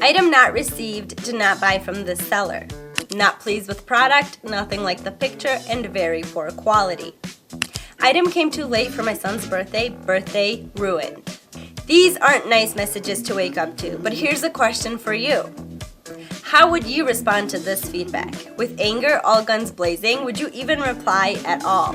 Item not received, did not buy from this seller. Not pleased with product, nothing like the picture, and very poor quality. Item came too late for my son's birthday ruined. These aren't nice messages to wake up to, but here's a question for you. How would you respond to this feedback? With anger, all guns blazing, would you even reply at all?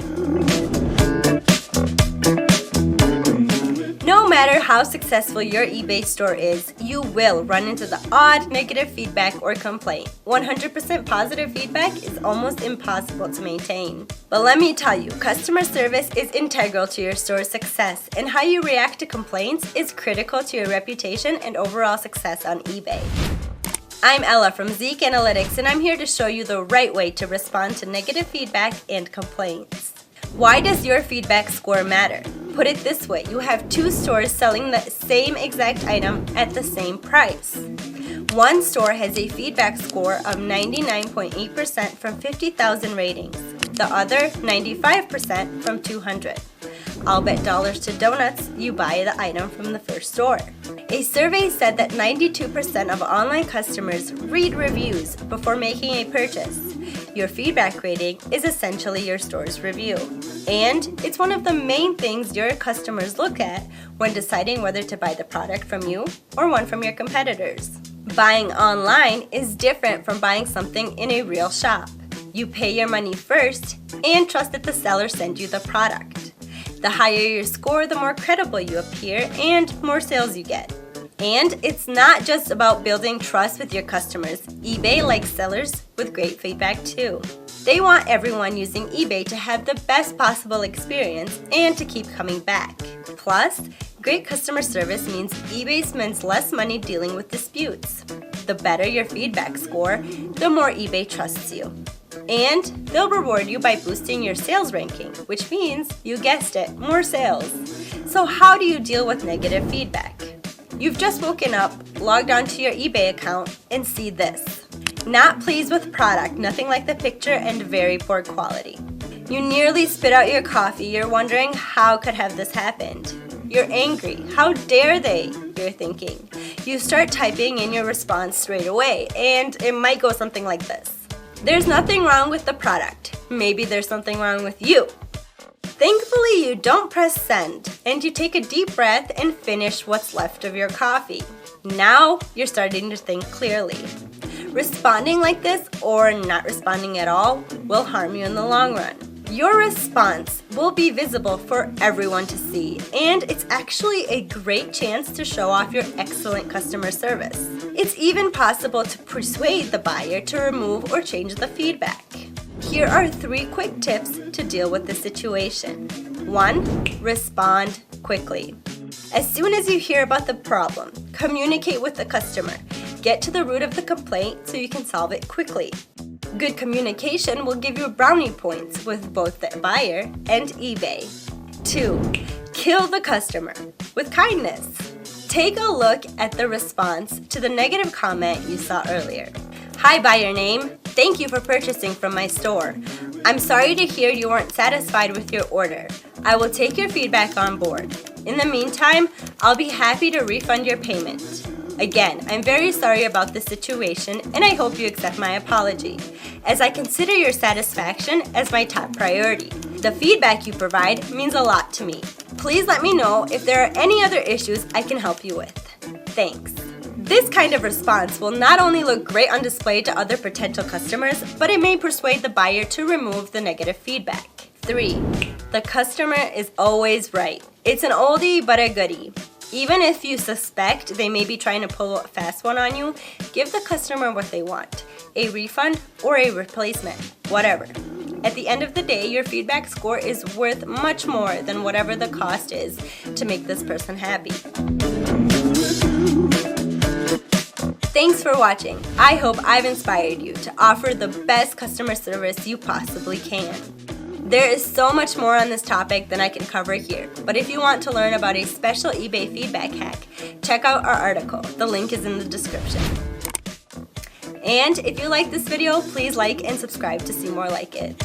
No matter how successful your eBay store is, you will run into the odd negative feedback or complaint. 100% positive feedback is almost impossible to maintain. But let me tell you, customer service is integral to your store's success, and how you react to complaints is critical to your reputation and overall success on eBay. I'm Ella from Zeek Analytics, and I'm here to show you the right way to respond to negative feedback and complaints. Why does your feedback score matter? Put it this way, you have two stores selling the same exact item at the same price. One store has a feedback score of 99.8% from 50,000 ratings. The other, 95% from 200. I'll bet dollars to donuts you buy the item from the first store. A survey said that 92% of online customers read reviews before making a purchase. Your feedback rating is essentially your store's review. And it's one of the main things your customers look at when deciding whether to buy the product from you or one from your competitors. Buying online is different from buying something in a real shop. You pay your money first and trust that the seller sends you the product. The higher your score, the more credible you appear and more sales you get. And it's not just about building trust with your customers. eBay likes sellers with great feedback too. They want everyone using eBay to have the best possible experience and to keep coming back. Plus, great customer service means eBay spends less money dealing with disputes. The better your feedback score, the more eBay trusts you. And they'll reward you by boosting your sales ranking, which means, you guessed it, more sales. So how do you deal with negative feedback? You've just woken up, logged onto your eBay account, and see this. Not pleased with product, nothing like the picture, and very poor quality. You nearly spit out your coffee, you're wondering how could have this happened. You're angry, how dare they, you're thinking. You start typing in your response straight away, and it might go something like this. There's nothing wrong with the product. Maybe there's something wrong with you. Thankfully, you don't press send, and you take a deep breath and finish what's left of your coffee. Now, you're starting to think clearly. Responding like this, or not responding at all, will harm you in the long run. Your response will be visible for everyone to see, and it's actually a great chance to show off your excellent customer service. It's even possible to persuade the buyer to remove or change the feedback. Here are 3 quick tips to deal with the situation. 1. Respond quickly. As soon as you hear about the problem, communicate with the customer. Get to the root of the complaint so you can solve it quickly. Good communication will give you brownie points with both the buyer and eBay. 2. Kill the customer with kindness. Take a look at the response to the negative comment you saw earlier. Hi, buyer name. Thank you for purchasing from my store. I'm sorry to hear you weren't satisfied with your order. I will take your feedback on board. In the meantime, I'll be happy to refund your payment. Again, I'm very sorry about this situation, and I hope you accept my apology, as I consider your satisfaction as my top priority. The feedback you provide means a lot to me. Please let me know if there are any other issues I can help you with. Thanks. This kind of response will not only look great on display to other potential customers, but it may persuade the buyer to remove the negative feedback. 3. The customer is always right. It's an oldie but a goodie. Even if you suspect they may be trying to pull a fast one on you, give the customer what they want, a refund or a replacement, whatever. At the end of the day, your feedback score is worth much more than whatever the cost is to make this person happy. Thanks for watching. I hope I've inspired you to offer the best customer service you possibly can. There is so much more on this topic than I can cover here, but if you want to learn about a special eBay feedback hack, check out our article. The link is in the description. And if you like this video, please like and subscribe to see more like it.